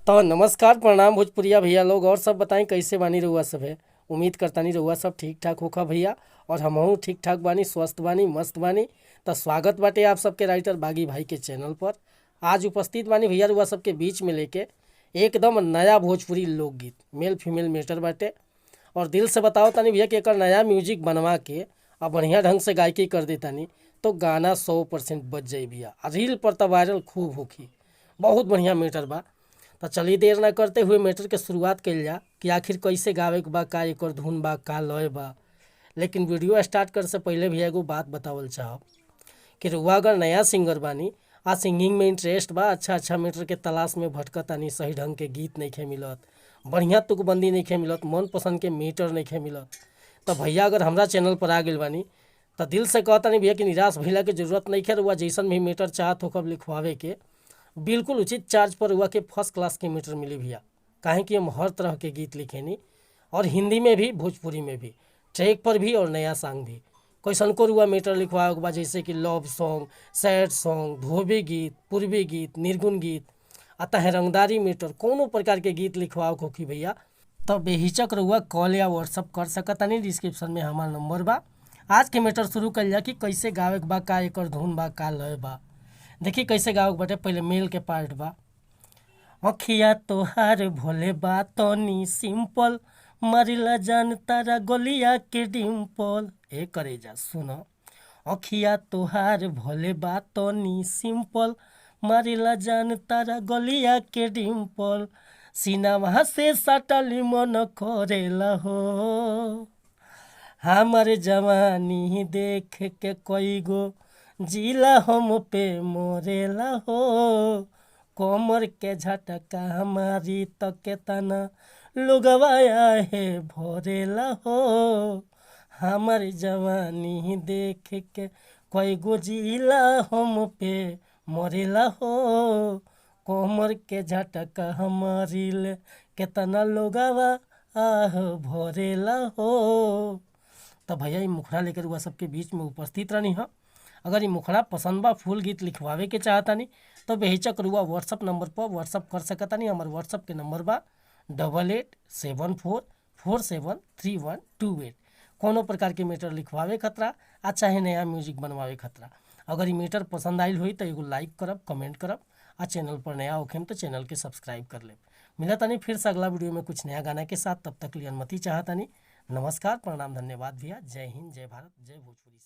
तो नमस्कार प्रणाम भोजपुरिया भैया लोग और सब बताएं कैसे बानी रहुआ सब है। उम्मीद करता नहीं रहुआ सब ठीक ठाक होखा भैया। और हमहू ठीक ठाक बानी, स्वस्थ बानी, मस्त बानी। तो स्वागत बाटे आप सबके राइटर बागी भाई के चैनल पर। आज उपस्थित बानी भैया रहुआ सबके बीच में लेके एकदम नया भोजपुरी लोकगीत मेल फीमेल मेटर बाटे। और दिल से बताओ तानी भैया कि एक नया म्यूजिक बनवा के और बढ़िया ढंग से गायकी कर देतानी तो गाना 100% बच जाई भैया। रील पर तो वायरल खूब होखी, बहुत बढ़िया मेटर बा। तो चलिए देर ना करते हुए मैटर के शुरुआत कइल जा कि आखिर कैसे गावे के बा, का एकर धुन बा, का लय बा। लेकिन वीडियो स्टार्ट कर से पहले भी एगो बात बतावल चाहब कि रुआ अगर नया सिंगर बानी आ सिंगिंग में इंटरेस्ट बा, अच्छा मैटर के तलाश में भटकतानी, सही ढंग के गीत नहीं खे मिलत, बढ़िया तुकबंदी नहीं खे मिलत, मन पसंद के मीटर नहीं खे मिलत, तो भैया अगर हमरा चैनल पर आ गइल बानी तो दिल से कहता नहीं भैया कि निराश भइला के जरूरत नहीं खे। रुआ जैसन भी मीटर चाहत हो कब लिखवावे के बिल्कुल उचित चार्ज पर हुआ के फर्स्ट क्लास के मीटर मिली भैया। काहे कि हम हर तरह के गीत लिखेनी, और हिंदी में भी, भोजपुरी में भी, ट्रैक पर भी और नया सॉन्ग भी। कैसन को रुआ मीटर लिखवाए के बाद जैसे कि लव सॉन्ग, सैड सॉन्ग, धोबी गीत, पूर्वी गीत, निर्गुण गीत, अतः रंगदारी मीटर, कोनो प्रकार के गीत लिखवाओ को कि भैया तो बेहिचक रुआ कॉल या व्हाट्सअप कर सकता नहीं। डिस्क्रिप्शन में हमारा नंबर बा। आज के मीटर शुरू कल जा कि कैसे गावे के बा, का एकर धुन बा, का लय बा। देखिए कैसे गावे के बाटे। पहले मेल के पार्ट बा। अखिया तोहार भोले बा तनी सिंपल, मारिला जान तारा गलिया के डिम्पल। ए करे जा सुनो। अखिया तोहार भोले बा तनी सिंपल, मारिला जान तारा गलिया के डिम्पल। सीनावा से सटली मन करेला हो, हमार जवानी देख के कई गो जिला हम पे मोरेला हो। कमर के झटका हमारी तो केतना लोगवाया है भरेला हो। हमार जवानी देख के कई गो जिला हम पे मोरेला हो। कमर के झटका हमारी ले केतना लोगवा आह भरेला हो। तो भैया ये मुखड़ा लेकर हुआ सबके बीच में उपस्थित रहनी है। अगर ये मुखड़ा पसंद बा, फुल गीत लिखवावे के चाहता नहीं तो बेहिचक रुआ व्हाट्सअप नंबर पर व्हाट्सअप कर सकता नहीं। हमारे व्हाट्सअप के नंबर बा 8874473128। कोनो प्रकार के मीटर लिखवावे खतरा आ चाहे नया म्यूजिक बनवावे खतरा। अगर ये मीटर पसंद आयल हुई तो एगो लाइक करब, कमेंट करब, आ चैनल पर नया होखेम तो चैनल के सब्सक्राइब कर लेब। मिला तानी फिर से अगला वीडियो में कुछ नया गाना के साथ। तब तक लिए अनुमति चाहता नहीं। नमस्कार प्रणाम धन्यवाद भैया। जय हिंद, जय भारत, जय भोजपुरी।